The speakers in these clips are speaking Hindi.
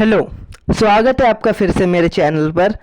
हेलो। स्वागत है आपका फिर से मेरे चैनल पर।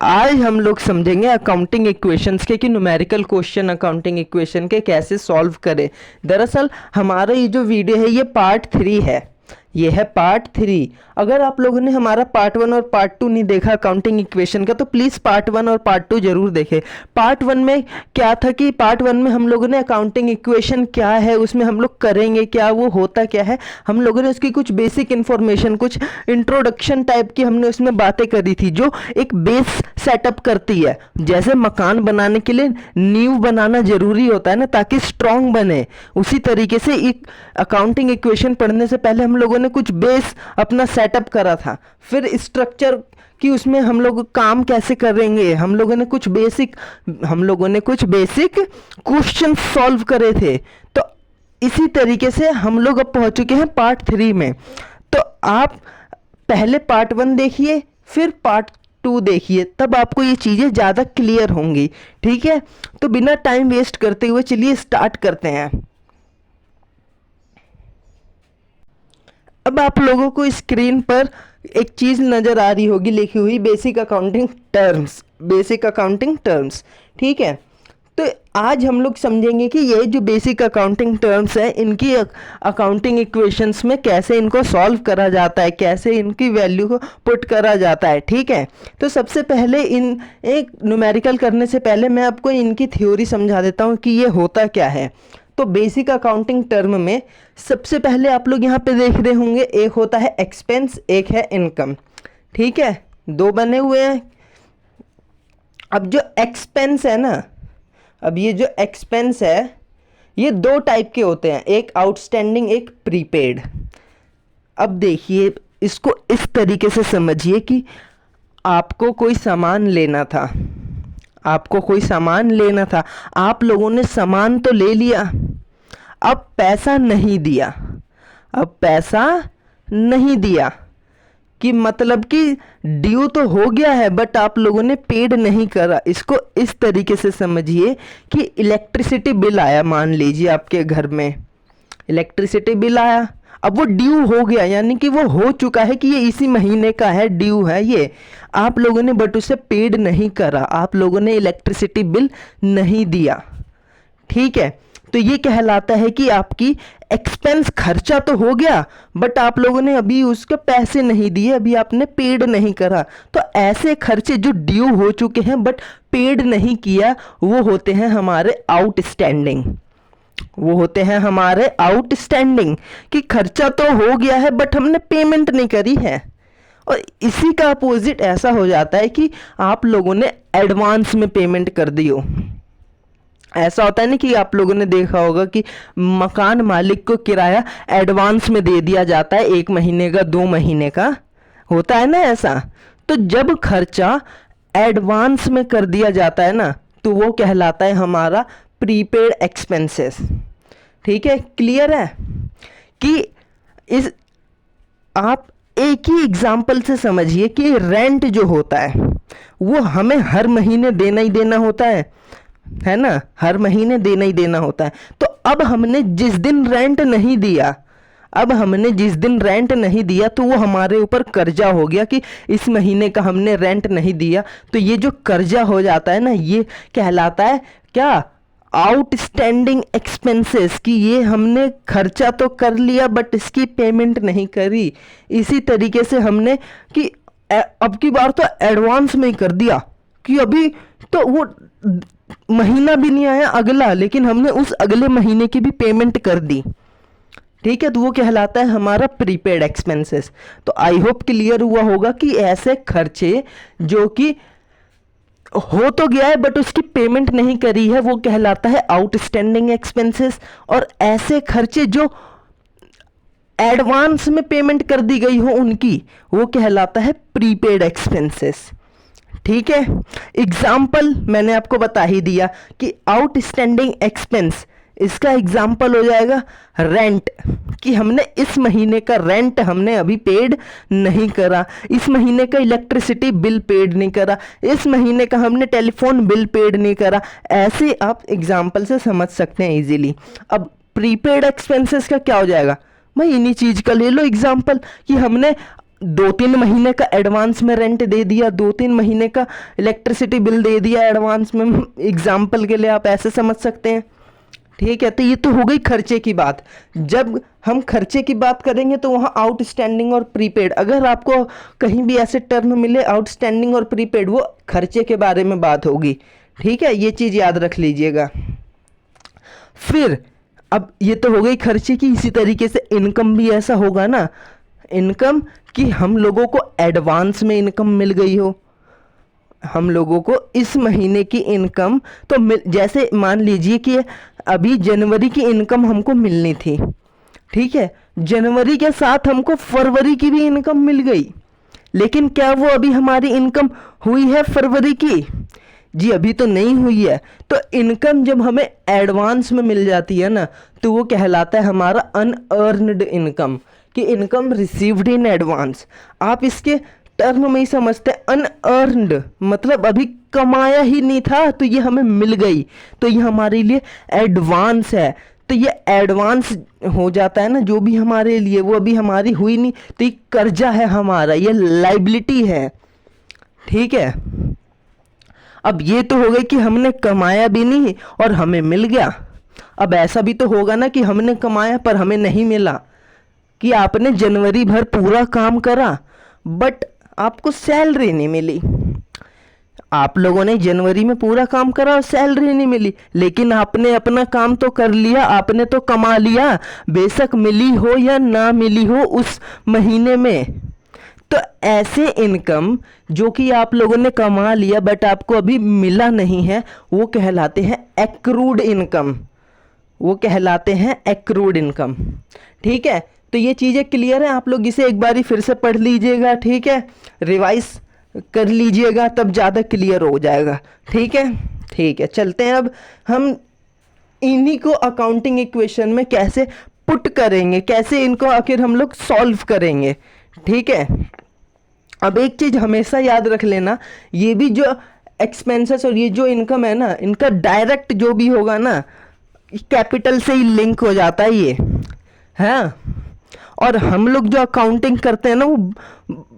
आज हम लोग समझेंगे अकाउंटिंग इक्वेशंस के कि न्यूमेरिकल क्वेश्चन अकाउंटिंग इक्वेशन के कैसे सॉल्व करें। दरअसल हमारा ये जो वीडियो है ये पार्ट 3 है। ये है पार्ट 3। अगर आप लोगों ने हमारा पार्ट 1 और पार्ट 2 नहीं देखा अकाउंटिंग इक्वेशन का तो प्लीज़ पार्ट 1 और पार्ट 2 जरूर देखें। पार्ट 1 में क्या था कि पार्ट 1 में हम लोगों ने अकाउंटिंग इक्वेशन क्या है, उसमें हम लोग करेंगे क्या, वो होता क्या है, हम लोगों ने उसकी कुछ बेसिक इन्फॉर्मेशन, कुछ इंट्रोडक्शन टाइप की हमने उसमें बातें करी थी जो एक बेस सेटअप करती है। जैसे मकान बनाने के लिए नींव बनाना जरूरी होता है ना, ताकि स्ट्रांग बने, उसी तरीके से एक अकाउंटिंग इक्वेशन पढ़ने से पहले हम लोगों ने कुछ बेस अपना सेटअप करा था। फिर स्ट्रक्चर कि उसमें हम लोग काम कैसे करेंगे, हम लोगों ने कुछ बेसिक क्वेश्चन सॉल्व करे थे। तो इसी तरीके से हम लोग अब पहुंच चुके हैं पार्ट 3 में। तो आप पहले पार्ट 1 देखिए, फिर पार्ट 2 देखिए, तब आपको ये चीज़ें ज़्यादा क्लियर होंगी। ठीक है, तो बिना टाइम वेस्ट करते हुए चलिए स्टार्ट करते हैं। अब आप लोगों को स्क्रीन पर एक चीज़ नज़र आ रही होगी लिखी हुई, बेसिक अकाउंटिंग टर्म्स। ठीक है, तो आज हम लोग समझेंगे कि ये जो बेसिक अकाउंटिंग टर्म्स है इनकी अकाउंटिंग इक्वेशंस में कैसे इनको सॉल्व करा जाता है, कैसे इनकी वैल्यू को पुट करा जाता है। ठीक है, तो सबसे पहले एक न्यूमेरिकल करने से पहले मैं आपको इनकी थ्योरी समझा देता हूँ कि ये होता क्या है। तो बेसिक अकाउंटिंग टर्म में सबसे पहले आप लोग यहाँ पे देख रहे होंगे, एक होता है एक्सपेंस, एक है इनकम। ठीक है, दो बने हुए हैं। अब जो एक्सपेंस है ना, अब ये जो एक्सपेंस है ये दो टाइप के होते हैं, एक आउटस्टैंडिंग, एक प्रीपेड। अब देखिए इसको इस तरीके से समझिए कि आपको कोई सामान लेना था, आप लोगों ने सामान तो ले लिया, अब पैसा नहीं दिया कि मतलब कि ड्यू तो हो गया है बट आप लोगों ने पेड नहीं करा। इसको इस तरीके से समझिए कि इलेक्ट्रिसिटी बिल आया, मान लीजिए आपके घर में इलेक्ट्रिसिटी बिल आया, अब वो ड्यू हो गया, यानी कि वो हो चुका है कि ये इसी महीने का है, ड्यू है ये, आप लोगों ने बट उसे पेड नहीं करा, आप लोगों ने इलेक्ट्रिसिटी बिल नहीं दिया। ठीक है, तो ये कहलाता है कि आपकी एक्सपेंस, खर्चा तो हो गया बट आप लोगों ने अभी उसके पैसे नहीं दिए, अभी आपने पेड नहीं करा। तो ऐसे खर्चे जो ड्यू हो चुके हैं बट पेड नहीं किया वो होते हैं आउटस्टैंडिंग, कि खर्चा तो हो गया है बट हमने पेमेंट नहीं करी है। और इसी का अपोजिट ऐसा हो जाता है कि आप लोगों ने एडवांस में पेमेंट कर दी हो। ऐसा होता है ना कि आप लोगों ने देखा होगा कि मकान मालिक को किराया एडवांस में दे दिया जाता है, 1 महीने का, 2 महीने का, होता है ना ऐसा। तो जब खर्चा एडवांस में कर दिया जाता है ना तो वो कहलाता है हमारा प्रीपेड एक्सपेंसेस। ठीक है, क्लियर है कि आप एक ही एग्जाम्पल से समझिए कि रेंट जो होता है वो हमें हर महीने देना ही देना होता है ना, हर महीने देना ही देना होता है। तो अब हमने जिस दिन रेंट नहीं दिया तो वो हमारे ऊपर कर्जा हो गया कि इस महीने का हमने रेंट नहीं दिया। तो ये जो कर्जा हो जाता है ना ये कहलाता है क्या, आउटस्टैंडिंग एक्सपेंसेस, कि ये हमने खर्चा तो कर लिया बट इसकी पेमेंट नहीं करी। इसी तरीके से हमने कि अब की बार तो एडवांस में ही कर दिया कि अभी तो वो महीना भी नहीं आया अगला, लेकिन हमने उस अगले महीने की भी पेमेंट कर दी। ठीक है, तो वो कहलाता है हमारा प्रीपेड एक्सपेंसेस। तो आई होप क्लियर हुआ होगा कि ऐसे खर्चे जो कि हो तो गया है बट उसकी पेमेंट नहीं करी है वो कहलाता है आउटस्टैंडिंग एक्सपेंसेस, और ऐसे खर्चे जो एडवांस में पेमेंट कर दी गई हो उनकी वो कहलाता है प्रीपेड एक्सपेंसेस। ठीक है, एग्जाम्पल मैंने आपको बता ही दिया कि आउटस्टैंडिंग एक्सपेंस, इसका एग्जाम्पल हो जाएगा रेंट, कि हमने इस महीने का रेंट हमने अभी पेड नहीं करा, इस महीने का इलेक्ट्रिसिटी बिल पेड नहीं करा, इस महीने का हमने टेलीफोन बिल पेड नहीं करा। ऐसे आप एग्जाम्पल से समझ सकते हैं इजीली। अब प्रीपेड एक्सपेंसेस का क्या हो जाएगा, भाई इन्हीं चीज़ का ले लो एग्जाम्पल कि हमने 2-3 महीने का एडवांस में रेंट दे दिया, 2-3 महीने का इलेक्ट्रिसिटी बिल दे दिया एडवांस में, एग्जाम्पल के लिए आप ऐसे समझ सकते हैं। ठीक है, तो ये तो हो गई खर्चे की बात। जब हम खर्चे की बात करेंगे तो वहाँ आउटस्टैंडिंग और प्रीपेड, अगर आपको कहीं भी ऐसे टर्म मिले आउटस्टैंडिंग और प्रीपेड, वो खर्चे के बारे में बात होगी। ठीक है, ये चीज़ याद रख लीजिएगा। फिर अब ये तो हो गई खर्चे की, इसी तरीके से इनकम भी ऐसा होगा ना, इनकम कि हम लोगों को एडवांस में इनकम मिल गई हो, हम लोगों को इस महीने की इनकम तो जैसे मान लीजिए कि अभी जनवरी की इनकम हमको मिलनी थी। ठीक है, जनवरी के साथ हमको फरवरी की भी इनकम मिल गई, लेकिन क्या वो अभी हमारी इनकम हुई है फरवरी की? जी अभी तो नहीं हुई है। तो इनकम जब हमें एडवांस में मिल जाती है ना, तो वो कहलाता है हमारा अनअर्नड इनकम, कि इनकम रिसीव्ड इन एडवांस। आप इसके टर्म में ही समझते हैं, अनअर्नड मतलब अभी कमाया ही नहीं था तो ये हमें मिल गई, तो ये हमारे लिए एडवांस है। तो ये एडवांस हो जाता है ना, जो भी हमारे लिए, वो अभी हमारी हुई नहीं, तो ये कर्जा है हमारा, ये लाइबिलिटी है। ठीक है, अब ये तो हो गई कि हमने कमाया भी नहीं और हमें मिल गया। अब ऐसा भी तो होगा ना कि हमने कमाया पर हमें नहीं मिला, कि आपने जनवरी भर पूरा काम करा बट आपको सैलरी नहीं मिली। आप लोगों ने जनवरी में पूरा काम करा और सैलरी नहीं मिली, लेकिन आपने अपना काम तो कर लिया, आपने तो कमा लिया, बेशक मिली हो या ना मिली हो उस महीने में। तो ऐसे इनकम जो कि आप लोगों ने कमा लिया बट आपको अभी मिला नहीं है, वो कहलाते हैं एक्रूड इनकम, वो कहलाते हैं एक्रूड इनकम। ठीक है, तो ये चीज़ें क्लियर है, आप लोग इसे एक बारी फिर से पढ़ लीजिएगा। ठीक है, रिवाइज कर लीजिएगा, तब ज़्यादा क्लियर हो जाएगा। ठीक है, ठीक है, चलते हैं। अब हम इन्हीं को अकाउंटिंग इक्वेशन में कैसे पुट करेंगे, कैसे इनको आखिर हम लोग सॉल्व करेंगे। ठीक है, अब एक चीज़ हमेशा याद रख लेना, ये भी जो एक्सपेंसेस और ये जो इनकम है ना, इनका डायरेक्ट जो भी होगा ना, कैपिटल से ही लिंक हो जाता है ये, है। और हम लोग जो अकाउंटिंग करते हैं ना, वो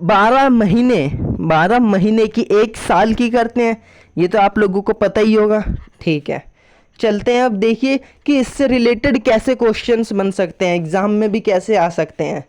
12 महीने की, 1 साल की करते हैं, ये तो आप लोगों को पता ही होगा। ठीक है, चलते हैं। अब देखिए कि इससे रिलेटेड कैसे क्वेश्चंस बन सकते हैं, एग्जाम में भी कैसे आ सकते हैं।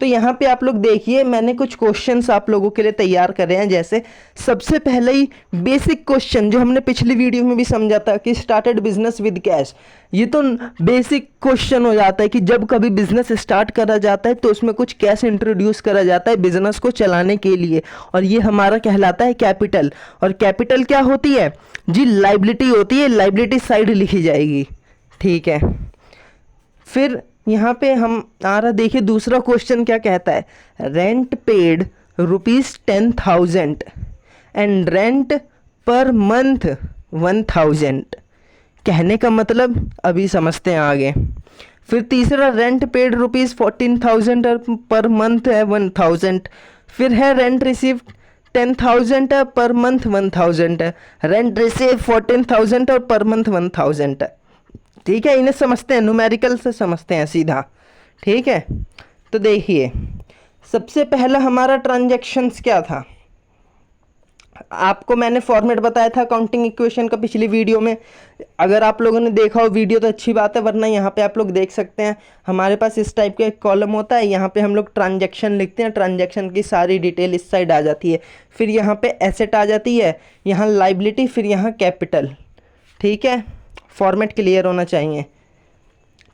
तो यहाँ पे आप लोग देखिए, मैंने कुछ क्वेश्चंस आप लोगों के लिए तैयार करे हैं। जैसे सबसे पहले ही बेसिक क्वेश्चन जो हमने पिछली वीडियो में भी समझा था कि स्टार्टेड बिजनेस विद कैश, ये तो बेसिक क्वेश्चन हो जाता है कि जब कभी बिजनेस स्टार्ट करा जाता है तो उसमें कुछ कैश इंट्रोड्यूस करा जाता है बिजनेस को चलाने के लिए, और ये हमारा कहलाता है कैपिटल। और कैपिटल क्या होती है जी? लाइबिलिटी होती है, लाइबिलिटी साइड लिखी जाएगी। ठीक है, फिर यहाँ पे हम आ रहा, देखिए दूसरा क्वेश्चन क्या कहता है, rent paid ₹10,000 and rent per month 1,000। कहने का मतलब अभी समझते हैं आगे। फिर तीसरा, रेंट पेड ₹14,000 और पर मंथ है 1,000। फिर है रेंट रिसीव 10,000 है, पर मंथ 1,000 है। रेंट रिसीव 14,000 और पर मंथ 1,000 है। ठीक है, इन्हें समझते हैं, न्यूमेरिकल से समझते हैं सीधा। ठीक है, तो देखिए सबसे पहला हमारा ट्रांजैक्शंस क्या था, आपको मैंने फॉर्मेट बताया था अकाउंटिंग इक्वेशन का पिछली वीडियो में। अगर आप लोगों ने देखा हो वीडियो तो अच्छी बात है, वरना यहाँ पे आप लोग देख सकते हैं, हमारे पास इस टाइप का एक कॉलम होता है, यहाँ पे हम लोग ट्रांजैक्शन लिखते हैं, ट्रांजैक्शन की सारी डिटेल इस साइड आ जाती है। फिर यहाँ पे एसेट आ जाती है, यहाँ लाइबिलिटी, फिर यहाँ कैपिटल। ठीक है, फॉर्मेट क्लियर होना चाहिए।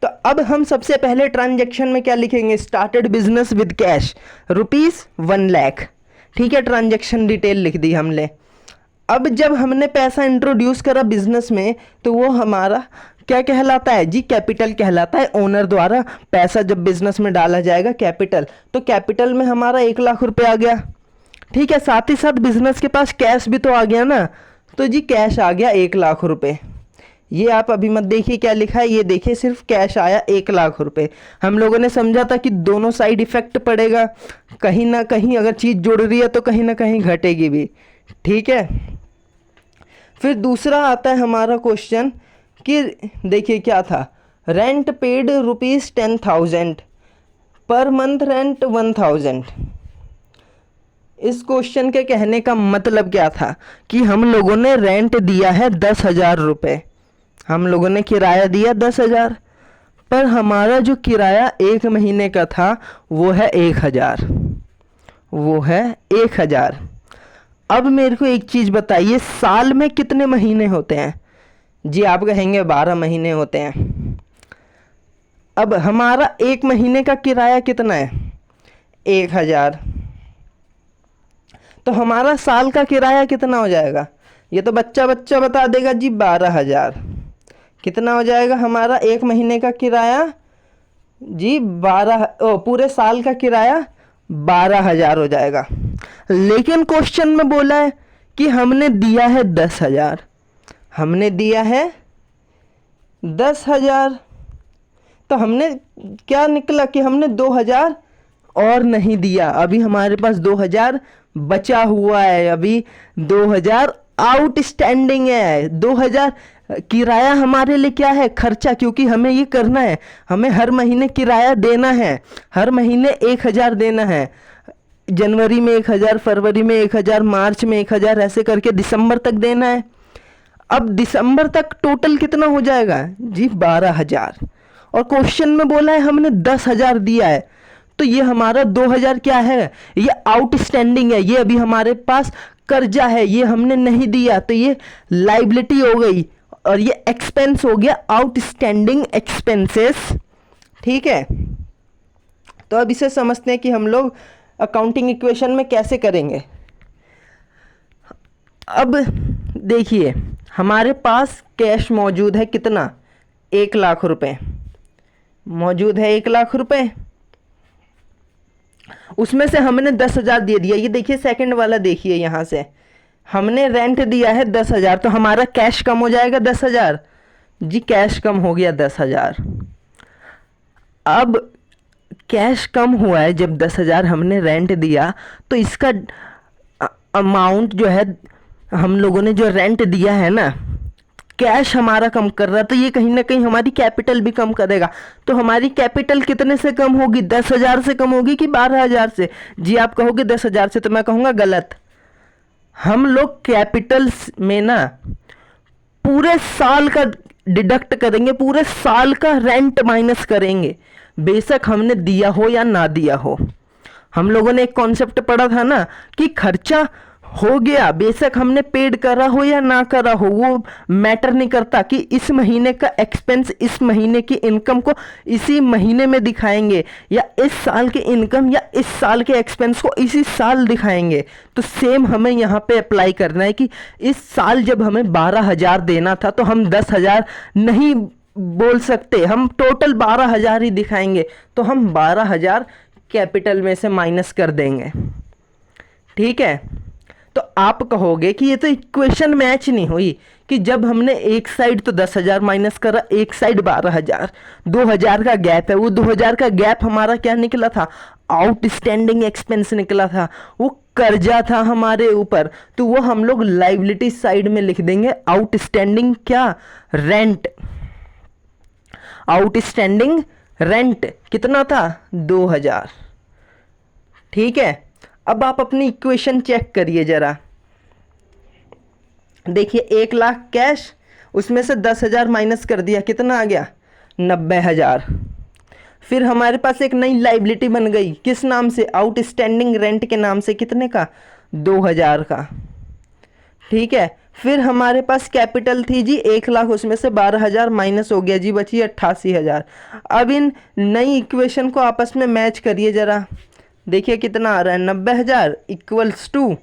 तो अब हम सबसे पहले ट्रांजैक्शन में क्या लिखेंगे, started business with cash ₹1 lakh. ठीक है, ट्रांजैक्शन डिटेल लिख दी हमने। अब जब हमने पैसा इंट्रोड्यूस करा बिजनेस में, तो वो हमारा क्या कहलाता है जी? कैपिटल कहलाता है। ओनर द्वारा पैसा जब बिजनेस में डाला जाएगा कैपिटल, तो कैपिटल में हमारा 1 लाख रुपए आ गया। ठीक है, साथ ही साथ बिजनेस के पास कैश भी तो आ गया ना, तो जी कैश आ गया 1 लाख रुपए। ये आप अभी मत देखिए क्या लिखा है, ये देखिए सिर्फ कैश आया 1 लाख रुपए। हम लोगों ने समझा था कि दोनों साइड इफेक्ट पड़ेगा, कहीं ना कहीं अगर चीज़ जुड़ रही है तो कहीं ना कहीं घटेगी भी। ठीक है, फिर दूसरा आता है हमारा क्वेश्चन कि देखिए क्या था, rent paid ₹10,000 per month rent 1,000। इस क्वेश्चन के कहने का मतलब क्या था कि हम लोगों ने रेंट दिया है 10,000 रुपये, हम लोगों ने किराया दिया 10,000, पर हमारा जो किराया 1 महीने का था वो है 1,000, वो है 1,000। अब मेरे को एक चीज़ बताइए, साल में कितने महीने होते हैं? जी आप कहेंगे 12 महीने होते हैं। अब हमारा 1 महीने का किराया कितना है? 1,000। तो हमारा साल का किराया कितना हो जाएगा? ये तो बच्चा बच्चा बता देगा जी, 12,000। कितना हो जाएगा हमारा 1 महीने का किराया? जी 12, पूरे साल का किराया 12,000 हो जाएगा। लेकिन क्वेश्चन में बोला है कि हमने दिया है 10,000, हमने दिया है 10,000, तो हमने क्या निकला कि हमने 2,000 और नहीं दिया। अभी हमारे पास 2,000 बचा हुआ है, अभी 2,000 आउटस्टैंडिंग है। 2,000 किराया हमारे लिए क्या है? खर्चा, क्योंकि हमें ये करना है, हमें हर महीने किराया देना है, हर महीने 1,000 देना है। जनवरी में 1,000, फरवरी में 1,000, मार्च में 1,000, ऐसे करके दिसंबर तक देना है। अब दिसंबर तक टोटल कितना हो जाएगा जी? 12,000। और क्वेश्चन में बोला है हमने 10,000 दिया है, तो ये हमारा 2,000 क्या है? ये आउटस्टैंडिंग है, ये अभी हमारे पास कर्जा है, ये हमने नहीं दिया, तो ये लाइबिलिटी हो गई और ये एक्सपेंस हो गया, आउटस्टैंडिंग एक्सपेंसेस। ठीक है, तो अब इसे समझते हैं कि हम लोग अकाउंटिंग इक्वेशन में कैसे करेंगे। अब देखिए हमारे पास कैश मौजूद है, कितना? 1,00,000 रुपए मौजूद है, 1,00,000 रुपए। उसमें से हमने 10,000 दे दिया। ये देखिए सेकंड वाला, देखिए यहाँ से हमने रेंट दिया है 10,000, तो हमारा कैश कम हो जाएगा 10,000। जी कैश कम हो गया 10,000। अब कैश कम हुआ है, जब 10,000 हमने रेंट दिया तो इसका अमाउंट जो है, हम लोगों ने जो रेंट दिया है ना, कैश हमारा कम कर रहा है, तो ये कहीं ना कहीं हमारी कैपिटल भी कम करेगा। तो हमारी कैपिटल कितने से कम होगी? 10,000 से कम होगी कि 12,000 से? जी आप कहोगे 10,000 से, तो मैं कहूँगा गलत। हम लोग कैपिटल में ना पूरे साल का डिडक्ट करेंगे, पूरे साल का रेंट माइनस करेंगे, बेशक हमने दिया हो या ना दिया हो। हम लोगों ने एक कॉन्सेप्ट पढ़ा था ना कि खर्चा हो गया, बेशक हमने पेड करा हो या ना करा हो, वो मैटर नहीं करता, कि इस महीने का एक्सपेंस इस महीने की इनकम को इसी महीने में दिखाएंगे, या इस साल के इनकम या इस साल के एक्सपेंस को इसी साल दिखाएंगे। तो सेम हमें यहाँ पे अप्लाई करना है कि इस साल जब हमें 12,000 देना था तो हम 10,000 नहीं बोल सकते, हम टोटल 12,000 ही दिखाएंगे। तो हम 12,000 कैपिटल में से माइनस कर देंगे। ठीक है, तो आप कहोगे कि ये तो इक्वेशन मैच नहीं हुई, कि जब हमने एक साइड तो 10,000 माइनस करा, एक साइड 12,000, 2,000 का गैप है। वो 2,000 का गैप हमारा क्या निकला था? आउटस्टैंडिंग एक्सपेंस निकला था, वो कर्जा था हमारे ऊपर, तो वो हम लोग लाइबिलिटी साइड में लिख देंगे। आउटस्टैंडिंग क्या? रेंट। आउटस्टैंडिंग रेंट कितना था? 2,000। ठीक है, अब आप अपनी इक्वेशन चेक करिए जरा। देखिए 1,00,000 कैश, उसमें से 10,000 माइनस कर दिया, कितना आ गया? 90,000। फिर हमारे पास एक नई लाइबिलिटी बन गई, किस नाम से? आउटस्टैंडिंग रेंट के नाम से। कितने का? 2,000 का। ठीक है, फिर हमारे पास कैपिटल थी जी 1,00,000, उसमें से 12,000 माइनस हो गया जी, बची 88,000। अब इन नई इक्वेशन को आपस में मैच करिए जरा, देखिए कितना आ रहा है? 90,000 इक्वल्स टू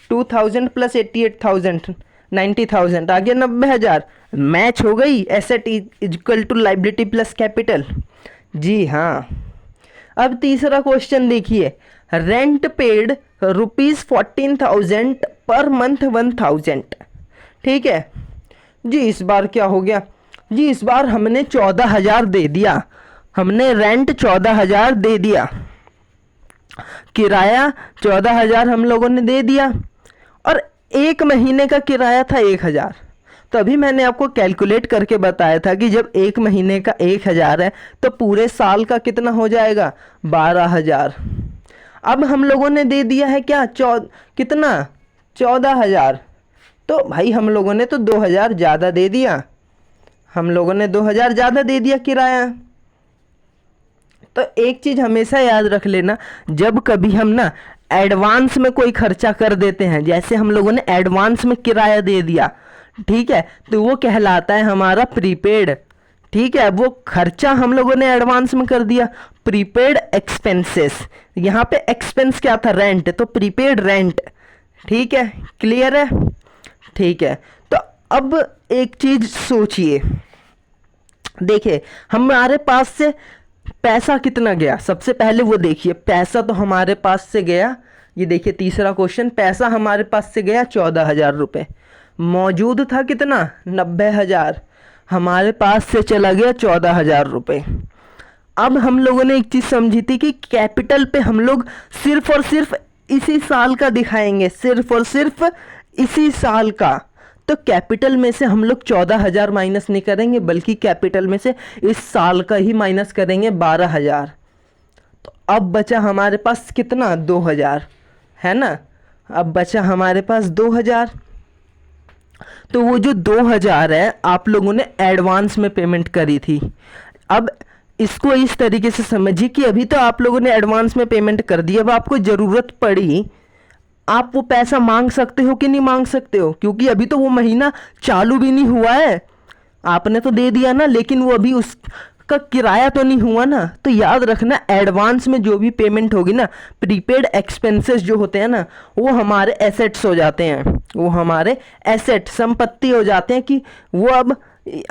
2,000 प्लस 88,000, 90,000 आ गया 90,000। मैच हो गई, asset equal to liability plus capital. जी हाँ। अब तीसरा क्वेश्चन देखिए, रेंट पेड ₹14,000 पर मंथ 1,000। ठीक है जी, इस बार क्या हो गया जी? इस बार हमने 14,000 दे दिया, हमने रेंट 14,000 दे दिया, किराया 14,000 हम लोगों ने दे दिया, और 1 महीने का किराया था 1,000। तो अभी मैंने आपको कैलकुलेट करके बताया था कि जब 1 महीने का 1,000 है तो पूरे साल का कितना हो जाएगा? 12,000। अब हम लोगों ने दे दिया है क्या, कितना, 14,000। तो भाई हम लोगों ने तो 2,000 ज़्यादा दे दिया, हम लोगों ने 2,000 ज़्यादा दे दिया किराया। तो एक चीज़ हमेशा याद रख लेना, जब कभी हम ना एडवांस में कोई खर्चा कर देते हैं, जैसे हम लोगों ने एडवांस में किराया दे दिया, ठीक है, तो वो कहलाता है हमारा प्रीपेड। ठीक है, वो खर्चा हम लोगों ने एडवांस में कर दिया, प्रीपेड एक्सपेंसेस। यहाँ पे एक्सपेंस क्या था, रेंट, तो प्रीपेड रेंट। ठीक है, क्लियर है। ठीक है, तो अब एक चीज सोचिए, देखिए हमारे पास से पैसा कितना गया, सबसे पहले वो देखिए, पैसा तो हमारे पास से गया, ये देखिए तीसरा क्वेश्चन, पैसा हमारे पास से गया 14,000 रुपये, मौजूद था कितना, 90,000, हमारे पास से चला गया 14,000 रुपये। अब हम लोगों ने एक चीज़ समझी थी कि कैपिटल पे हम लोग सिर्फ और सिर्फ इसी साल का दिखाएंगे, सिर्फ और सिर्फ इसी साल का। तो कैपिटल में से हम लोग 14,000 माइनस नहीं करेंगे, बल्कि कैपिटल में से इस साल का ही माइनस करेंगे, 12,000। तो अब बचा हमारे पास कितना, 2,000, है ना। अब बचा हमारे पास 2,000। तो वो जो 2,000 है आप लोगों ने एडवांस में पेमेंट करी थी। अब इसको इस तरीके से समझिए कि अभी तो आप लोगों ने एडवांस में पेमेंट कर दी, अब आपको ज़रूरत पड़ी, आप वो पैसा मांग सकते हो कि नहीं मांग सकते हो, क्योंकि अभी तो वो महीना चालू भी नहीं हुआ है, आपने तो दे दिया ना, लेकिन वो अभी उसका किराया तो नहीं हुआ ना। तो याद रखना, एडवांस में जो भी पेमेंट होगी ना, प्रीपेड एक्सपेंसेस जो होते हैं ना, वो हमारे एसेट्स हो जाते हैं, वो हमारे एसेट, संपत्ति हो जाते हैं, कि वो अब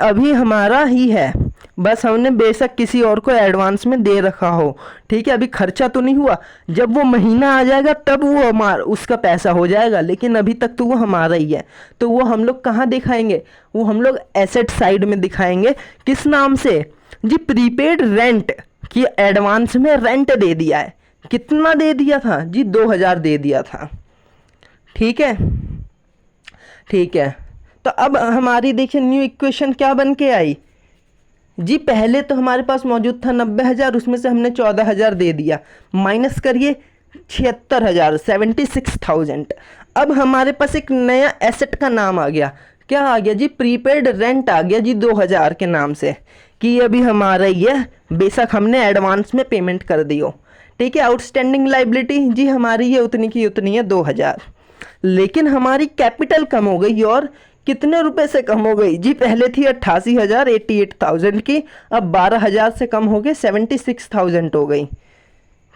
अभी हमारा ही है, बस हमने बेशक किसी और को एडवांस में दे रखा हो। ठीक है, अभी खर्चा तो नहीं हुआ, जब वो महीना आ जाएगा तब वो हमारा उसका पैसा हो जाएगा, लेकिन अभी तक तो वो हमारा ही है। तो वो हम लोग कहाँ दिखाएंगे, वो हम लोग एसेट साइड में दिखाएंगे, किस नाम से जी, प्रीपेड रेंट, कि एडवांस में रेंट दे दिया है। कितना दे दिया था जी, 2,000 दे दिया था। ठीक है, ठीक है। तो अब हमारी देखिए न्यू इक्वेशन क्या बन के आई जी, पहले तो हमारे पास मौजूद था 90,000, उसमें से हमने 14,000 दे दिया, माइनस करिए 76,000, 76,000। अब हमारे पास एक नया एसेट का नाम आ गया, क्या आ गया जी, प्रीपेड रेंट आ गया जी 2,000 के नाम से, कि ये अभी हमारा ही है, बेशक हमने एडवांस में पेमेंट कर दी हो। ठीक है, आउटस्टैंडिंग लाइबिलिटी जी हमारी ये उतनी की उतनी है, 2,000, लेकिन हमारी कैपिटल कम हो गई, और कितने रुपए से कम हो गई जी, पहले थी 88,000, 88,000 की, अब 12,000 से कम हो गए, 76,000 हो गई।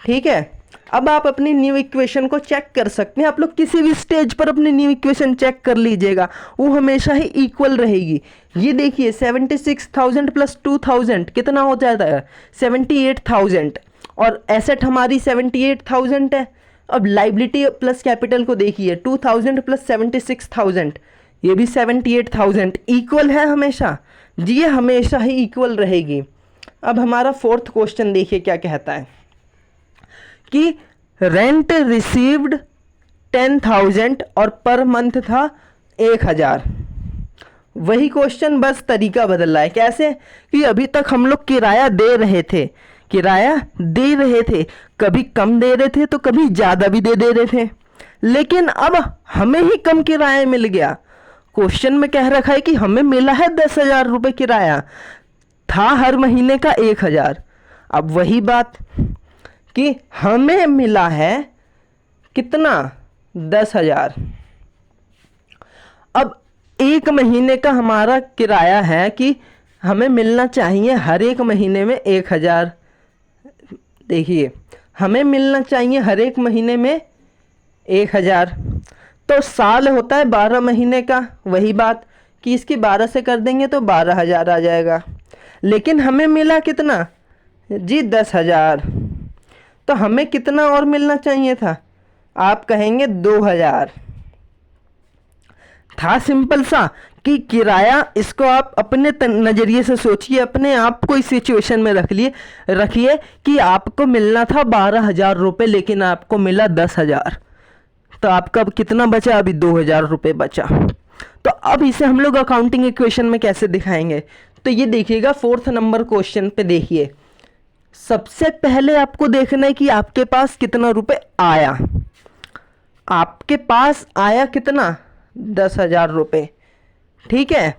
ठीक है, अब आप अपनी न्यू इक्वेशन को चेक कर सकते हैं, आप लोग किसी भी स्टेज पर अपनी न्यू इक्वेशन चेक कर लीजिएगा, वो हमेशा ही इक्वल रहेगी। ये देखिए 76,000 प्लस 2,000 कितना हो जाता है, 78,000, और एसेट हमारी 78,000 है। अब लाइबिलिटी प्लस कैपिटल को देखिए, 2,000 प्लस 76,000, ये भी 78,000, इक्वल है हमेशा जी, ये हमेशा ही इक्वल रहेगी। अब हमारा फोर्थ क्वेश्चन देखिए क्या कहता है, कि रेंट रिसीव्ड 10,000 और पर मंथ था 1,000। वही क्वेश्चन, बस तरीका बदल रहा है। कैसे, कि अभी तक हम लोग किराया दे रहे थे, किराया दे रहे थे, कभी कम दे रहे थे तो कभी ज़्यादा भी दे रहे थे, लेकिन अब हमें ही कम किराया मिल गया। क्वेश्चन में कह रखा है कि हमें मिला है 10,000 रुपये किराया, था हर महीने का 1,000। अब वही बात कि हमें मिला है कितना, 10,000। अब एक महीने का हमारा किराया है कि हमें मिलना चाहिए हर एक महीने में 1,000। देखिए हमें मिलना चाहिए हर एक महीने में 1,000, तो साल होता है 12 महीने का, वही बात कि इसकी 12 से कर देंगे तो 12,000 आ जाएगा, लेकिन हमें मिला कितना जी, 10,000। तो हमें कितना और मिलना चाहिए था, आप कहेंगे 2,000। था सिंपल सा कि किराया, इसको आप अपने नज़रिए से सोचिए, अपने आप को इस सिचुएशन में रखिए कि आपको मिलना था 12,000 रुपये, लेकिन आपको मिला 10,000, तो आपका कितना बचा, अभी 2,000 रुपये बचा। तो अब इसे हम लोग अकाउंटिंग इक्वेशन में कैसे दिखाएंगे, तो ये देखिएगा फोर्थ नंबर क्वेश्चन पे देखिए, सबसे पहले आपको देखना है कि आपके पास कितना रुपए आया। आपके पास आया कितना, 10,000 रुपये, ठीक है।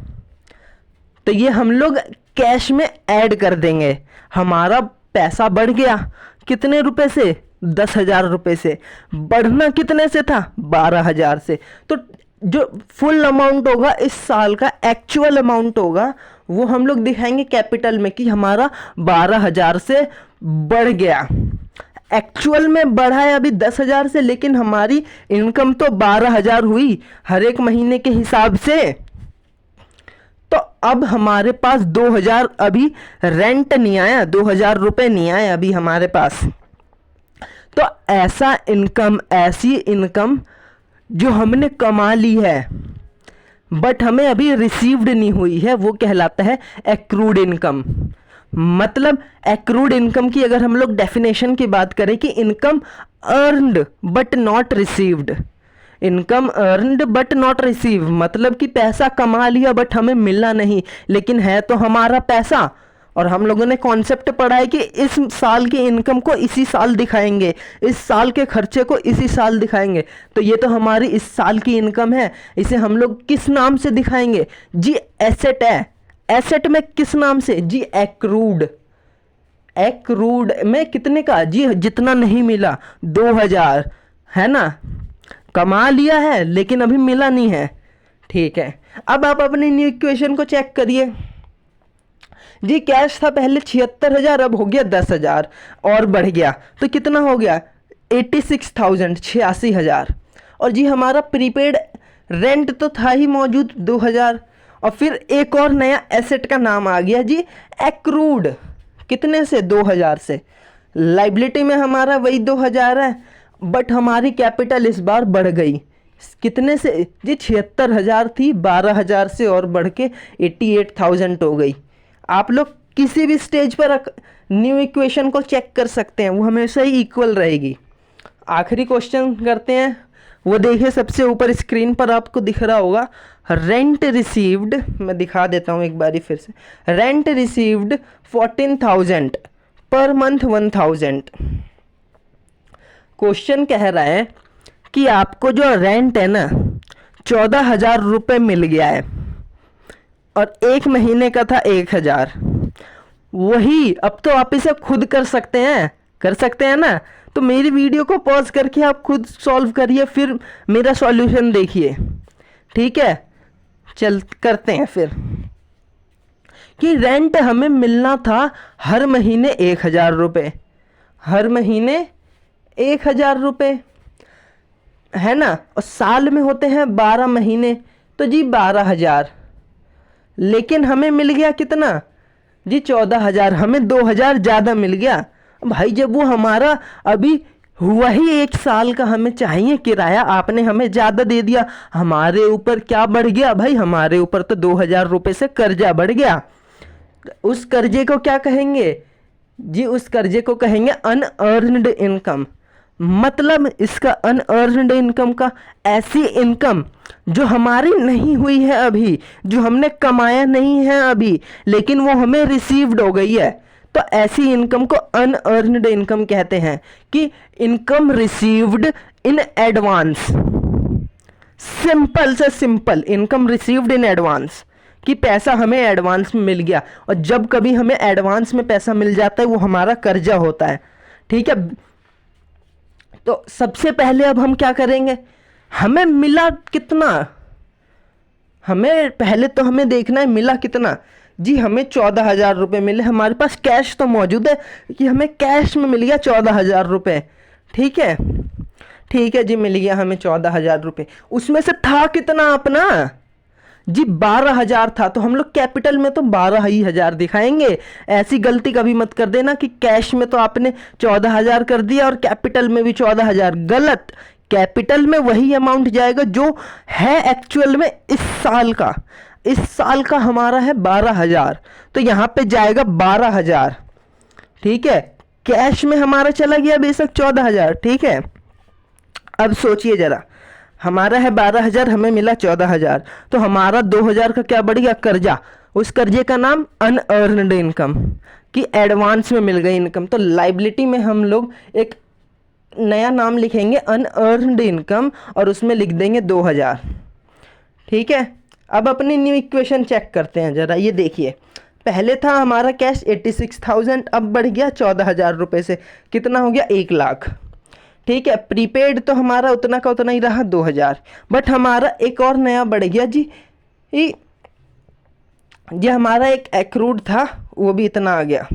तो ये हम लोग कैश में ऐड कर देंगे। हमारा पैसा बढ़ गया कितने रुपए से, 10,000 रुपये से। बढ़ना कितने से था, 12,000 से। तो जो फुल अमाउंट होगा इस साल का, एक्चुअल अमाउंट होगा, वो हम लोग दिखाएंगे कैपिटल में कि हमारा 12,000 से बढ़ गया। एक्चुअल में बढ़ा है अभी 10,000 से, लेकिन हमारी इनकम तो 12,000 हुई हर एक महीने के हिसाब से। तो अब हमारे पास 2,000 अभी रेंट नहीं आया, 2,000 रुपये नहीं आए अभी हमारे पास। तो ऐसा इनकम, ऐसी इनकम जो हमने कमा ली है बट हमें अभी रिसीव्ड नहीं हुई है, वो कहलाता है एक्रूड इनकम। मतलब एक्रूड इनकम की अगर हम लोग डेफिनेशन की बात करें कि income earned but not received. Income earned but not receive मतलब कि पैसा कमा लिया बट हमें मिला नहीं, लेकिन है तो हमारा पैसा। और हम लोगों ने कॉन्सेप्ट पढ़ा है कि इस साल की इनकम को इसी साल दिखाएंगे, इस साल के खर्चे को इसी साल दिखाएंगे। तो ये तो हमारी इस साल की इनकम है, इसे हम लोग किस नाम से दिखाएंगे जी, एसेट है। एसेट में किस नाम से जी, एक्रूड। एक्रूड में कितने का जी, जितना नहीं मिला, 2,000 है ना, कमा लिया है लेकिन अभी मिला नहीं है, ठीक है। अब आप अपनी न्यू इक्वेशन को चेक करिए जी। कैश था पहले 76,000, अब हो गया 10,000 और बढ़ गया तो कितना हो गया, 86,000, 86,000। और जी हमारा प्रीपेड रेंट तो था ही मौजूद 2,000, और फिर एक और नया एसेट का नाम आ गया जी, एक्रूड। कितने से, 2,000 से। लाइबिलिटी में हमारा वही 2,000 है, बट हमारी कैपिटल इस बार बढ़ गई कितने से जी, 76,000 थी, 12,000 से और बढ़ के 88,000 हो गई। आप लोग किसी भी स्टेज पर न्यू इक्वेशन को चेक कर सकते हैं, वो हमेशा ही इक्वल रहेगी। आखिरी क्वेश्चन करते हैं, वो देखिए सबसे ऊपर स्क्रीन पर आपको दिख रहा होगा, रेंट रिसीव्ड। मैं दिखा देता हूँ एक बारी फिर से। Rent received 14,000 per month 1,000। Question कह रहा है कि आपको जो रेंट है ना 14,000 रुपये मिल गया है और एक महीने का था 1,000। वही अब तो आप इसे खुद कर सकते हैं ना। तो मेरी वीडियो को पॉज करके आप खुद सॉल्व करिए, फिर मेरा सॉल्यूशन देखिए, ठीक है। चल करते हैं फिर कि रेंट हमें मिलना था हर महीने 1,000 रुपये, हर महीने 1,000 रुपये है ना, और साल में होते हैं 12 महीने, तो जी 12,000। लेकिन हमें मिल गया कितना जी, 14,000। हमें 2,000 ज़्यादा मिल गया भाई। जब वो हमारा अभी हुआ ही 1 साल का हमें चाहिए किराया, आपने हमें ज़्यादा दे दिया, हमारे ऊपर क्या बढ़ गया भाई, हमारे ऊपर तो 2,000 रुपये से कर्जा बढ़ गया। उस कर्जे को क्या कहेंगे जी, उस कर्जे को कहेंगे अनअर्न्ड इनकम। मतलब इसका अनअर्न्ड इनकम का ऐसी इनकम जो हमारी नहीं हुई है अभी, जो हमने कमाया नहीं है अभी, लेकिन वो हमें रिसीव्ड हो गई है। तो ऐसी इनकम को अनअर्न्ड इनकम कहते हैं कि income received in advance. Simple से simple, income received in advance कि पैसा हमें एडवांस में मिल गया। और जब कभी हमें एडवांस में पैसा मिल जाता है वो हमारा कर्जा होता है, ठीक है। तो सबसे पहले अब हम क्या करेंगे, हमें मिला कितना, हमें पहले तो हमें देखना है मिला कितना जी। हमें 14,000 रुपये मिले, हमारे पास कैश तो मौजूद है कि हमें कैश में मिल गया 14,000 रुपये, ठीक है। ठीक है जी, मिल गया हमें 14,000 रुपये। उसमें से था कितना अपना जी, 12,000 था। तो हम लोग कैपिटल में तो 12,000 दिखाएंगे। ऐसी गलती कभी मत कर देना कि कैश में तो आपने 14,000 कर दिया और कैपिटल में भी 14,000। गलत, कैपिटल में वही अमाउंट जाएगा जो है एक्चुअल में इस साल का। इस साल का हमारा है 12,000, तो यहाँ पे जाएगा 12,000, ठीक है। कैश में हमारा चला गया बेशक 14,000, ठीक है। अब सोचिए जरा, हमारा है 12,000, हमें मिला 14,000, तो हमारा 2,000 का क्या बढ़ गया, कर्जा। उस कर्जे का नाम अनअर्नड इनकम, कि एडवांस में मिल गई इनकम। तो लाइबिलिटी में हम लोग एक नया नाम लिखेंगे अनअर्नड इनकम और उसमें लिख देंगे 2000। ठीक है, अब अपनी न्यू इक्वेशन चेक करते हैं ज़रा। ये देखिए, पहले था हमारा कैश 86,000, अब बढ़ गया 14,000 रुपये से, कितना हो गया 1 लाख। ठीक है, प्रीपेड तो हमारा उतना का उतना ही रहा 2000, बट हमारा एक और नया बढ़ गया जी, ये हमारा एक एक्रूड था वो भी इतना आ गया।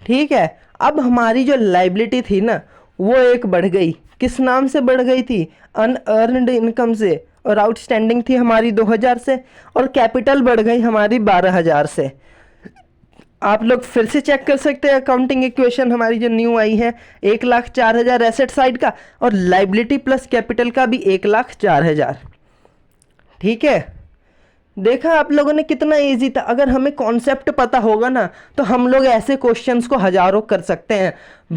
ठीक है, अब हमारी जो लाइबिलिटी थी ना वो एक बढ़ गई, किस नाम से बढ़ गई थी, अनअर्नड इनकम से, और आउटस्टैंडिंग थी हमारी 2000 से, और कैपिटल बढ़ गई हमारी 12,000 से। आप लोग फिर से चेक कर सकते हैं अकाउंटिंग इक्वेशन हमारी जो न्यू आई है, 1,04,000 एसेट साइड का और लाइबिलिटी प्लस कैपिटल का भी 1,04,000। ठीक है, देखा आप लोगों ने कितना इजी था। अगर हमें कॉन्सेप्ट पता होगा ना तो हम लोग ऐसे क्वेश्चंस को हजारों कर सकते हैं।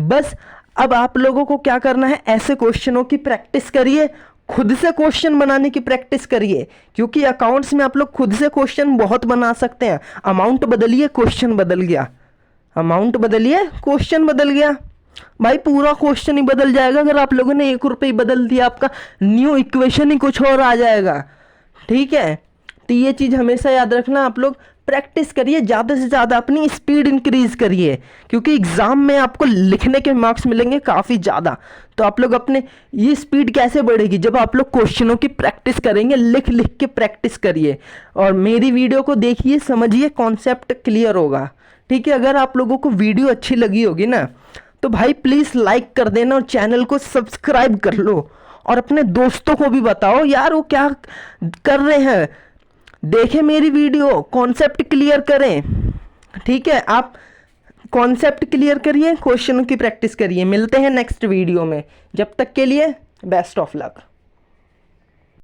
बस अब आप लोगों को क्या करना है, ऐसे क्वेश्चनों की प्रैक्टिस करिए, खुद से क्वेश्चन बनाने की प्रैक्टिस करिए, क्योंकि अकाउंट्स में आप लोग खुद से क्वेश्चन बहुत बना सकते हैं। अमाउंट बदलिए क्वेश्चन बदल गया, अमाउंट बदलिए क्वेश्चन बदल गया। भाई पूरा क्वेश्चन ही बदल जाएगा अगर आप लोगों ने 1 रुपये बदल दिया, आपका न्यू इक्वेशन ही कुछ और आ जाएगा। ठीक है, तो ये चीज़ हमेशा याद रखना, आप लोग प्रैक्टिस करिए, ज़्यादा से ज़्यादा अपनी स्पीड इंक्रीज करिए, क्योंकि एग्ज़ाम में आपको लिखने के मार्क्स मिलेंगे काफ़ी ज़्यादा। तो आप लोग अपने ये स्पीड कैसे बढ़ेगी, जब आप लोग क्वेश्चनों की प्रैक्टिस करेंगे, लिख लिख के प्रैक्टिस करिए और मेरी वीडियो को देखिए, समझिए, कॉन्सेप्ट क्लियर होगा। ठीक है, अगर आप लोगों को वीडियो अच्छी लगी होगी ना तो भाई प्लीज़ लाइक कर देना और चैनल को सब्सक्राइब कर लो, और अपने दोस्तों को भी बताओ यार वो क्या कर रहे हैं, देखें मेरी वीडियो, कॉन्सेप्ट क्लियर करें। ठीक है, आप कॉन्सेप्ट क्लियर करिए, क्वेश्चनों की प्रैक्टिस करिए। मिलते हैं नेक्स्ट वीडियो में, जब तक के लिए बेस्ट ऑफ लक।